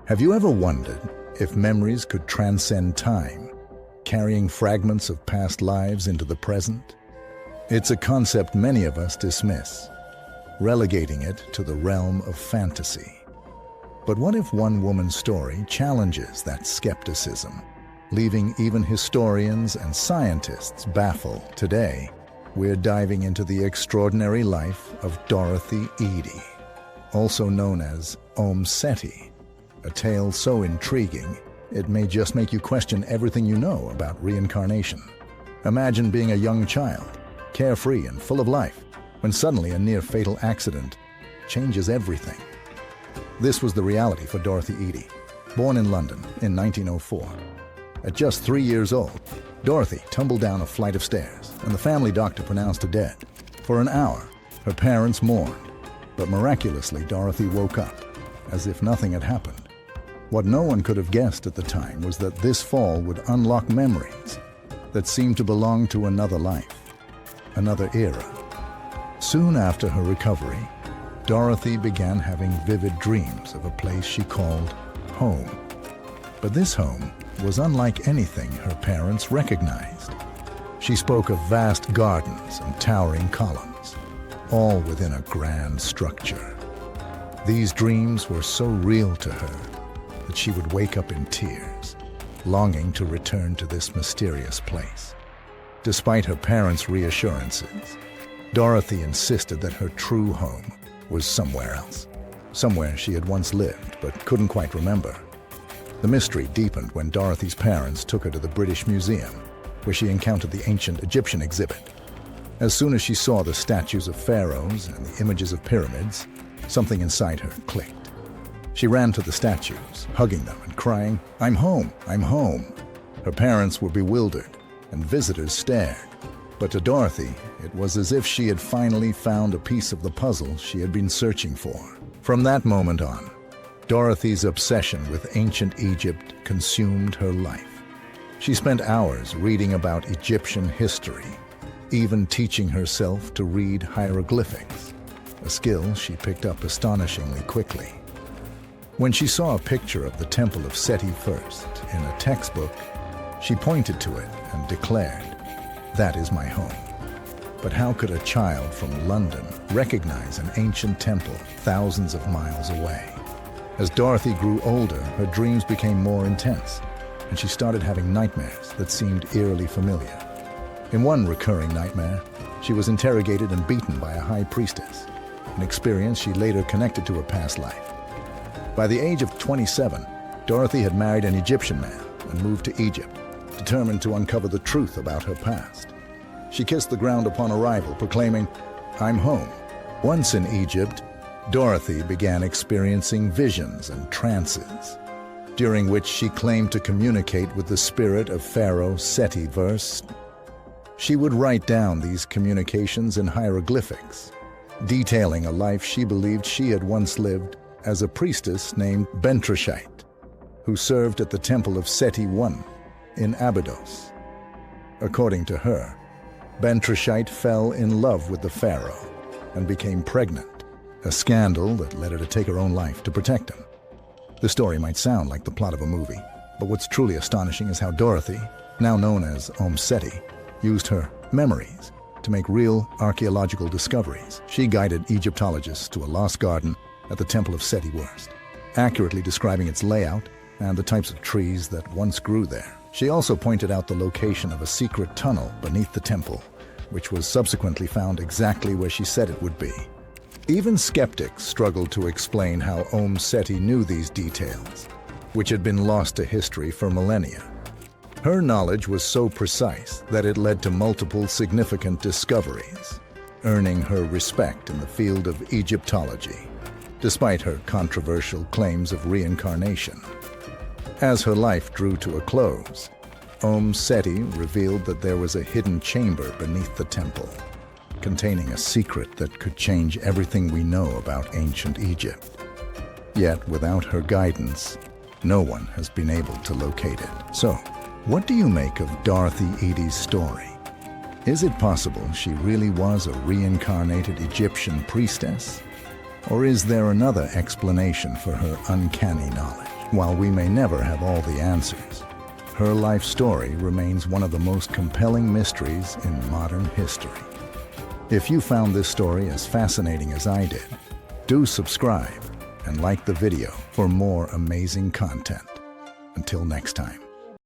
Have you ever wondered if memories could transcend time, carrying fragments of past lives into the present? It's a concept many of us dismiss, relegating it to the realm of fantasy. But what if one woman's story challenges that skepticism, leaving even historians and scientists baffled? Today, we're diving into the extraordinary life of Dorothy Eady, also known as Seti, a tale so intriguing it may just make you question everything you know about reincarnation. Imagine being a young child, carefree and full of life, when suddenly a near-fatal accident changes everything. This was the reality for Dorothy Eady, born in London in 1904. At just 3 years old, Dorothy tumbled down a flight of stairs, and the family doctor pronounced her dead. For an hour, her parents mourned, but miraculously Dorothy woke up, as if nothing had happened. What no one could have guessed at the time was that this fall would unlock memories that seemed to belong to another life, another era. Soon after her recovery, Dorothy began having vivid dreams of a place she called home. But this home was unlike anything her parents recognized. She spoke of vast gardens and towering columns, all within a grand structure. These dreams were so real to her that she would wake up in tears, longing to return to this mysterious place. Despite her parents' reassurances, Dorothy insisted that her true home was somewhere else, somewhere she had once lived but couldn't quite remember. The mystery deepened when Dorothy's parents took her to the British Museum, where she encountered the ancient Egyptian exhibit. As soon as she saw the statues of pharaohs and the images of pyramids, something inside her clicked. She ran to the statues, hugging them and crying, "I'm home, I'm home." Her parents were bewildered, and visitors stared. But to Dorothy, it was as if she had finally found a piece of the puzzle she had been searching for. From that moment on, Dorothy's obsession with ancient Egypt consumed her life. She spent hours reading about Egyptian history, even teaching herself to read hieroglyphics, a skill she picked up astonishingly quickly. When she saw a picture of the Temple of Seti I in a textbook, she pointed to it and declared, "That is my home." But how could a child from London recognize an ancient temple thousands of miles away? As Dorothy grew older, her dreams became more intense, and she started having nightmares that seemed eerily familiar. In one recurring nightmare, she was interrogated and beaten by a high priestess, an experience she later connected to a past life. By the age of 27, Dorothy had married an Egyptian man and moved to Egypt, determined to uncover the truth about her past. She kissed the ground upon arrival, proclaiming, "I'm home." Once in Egypt, Dorothy began experiencing visions and trances, during which she claimed to communicate with the spirit of Pharaoh Seti I. She would write down these communications in hieroglyphics, detailing a life she believed she had once lived as a priestess named Bentrashite, who served at the Temple of Seti I in Abydos. According to her, Bentrashite fell in love with the pharaoh and became pregnant, a scandal that led her to take her own life to protect him. The story might sound like the plot of a movie, but what's truly astonishing is how Dorothy, now known as Seti, used her memories to make real archaeological discoveries. She guided Egyptologists to a lost garden at the Temple of Seti I, accurately describing its layout and the types of trees that once grew there. She also pointed out the location of a secret tunnel beneath the temple, which was subsequently found exactly where she said it would be. Even skeptics struggled to explain how Seti knew these details, which had been lost to history for millennia. Her knowledge was so precise that it led to multiple significant discoveries, earning her respect in the field of Egyptology, despite her controversial claims of reincarnation. As her life drew to a close, Seti revealed that there was a hidden chamber beneath the temple, containing a secret that could change everything we know about ancient Egypt. Yet, without her guidance, no one has been able to locate it. So, what do you make of Dorothy Eady's story? Is it possible she really was a reincarnated Egyptian priestess? Or is there another explanation for her uncanny knowledge? While we may never have all the answers, her life story remains one of the most compelling mysteries in modern history. If you found this story as fascinating as I did, do subscribe and like the video for more amazing content. Until next time.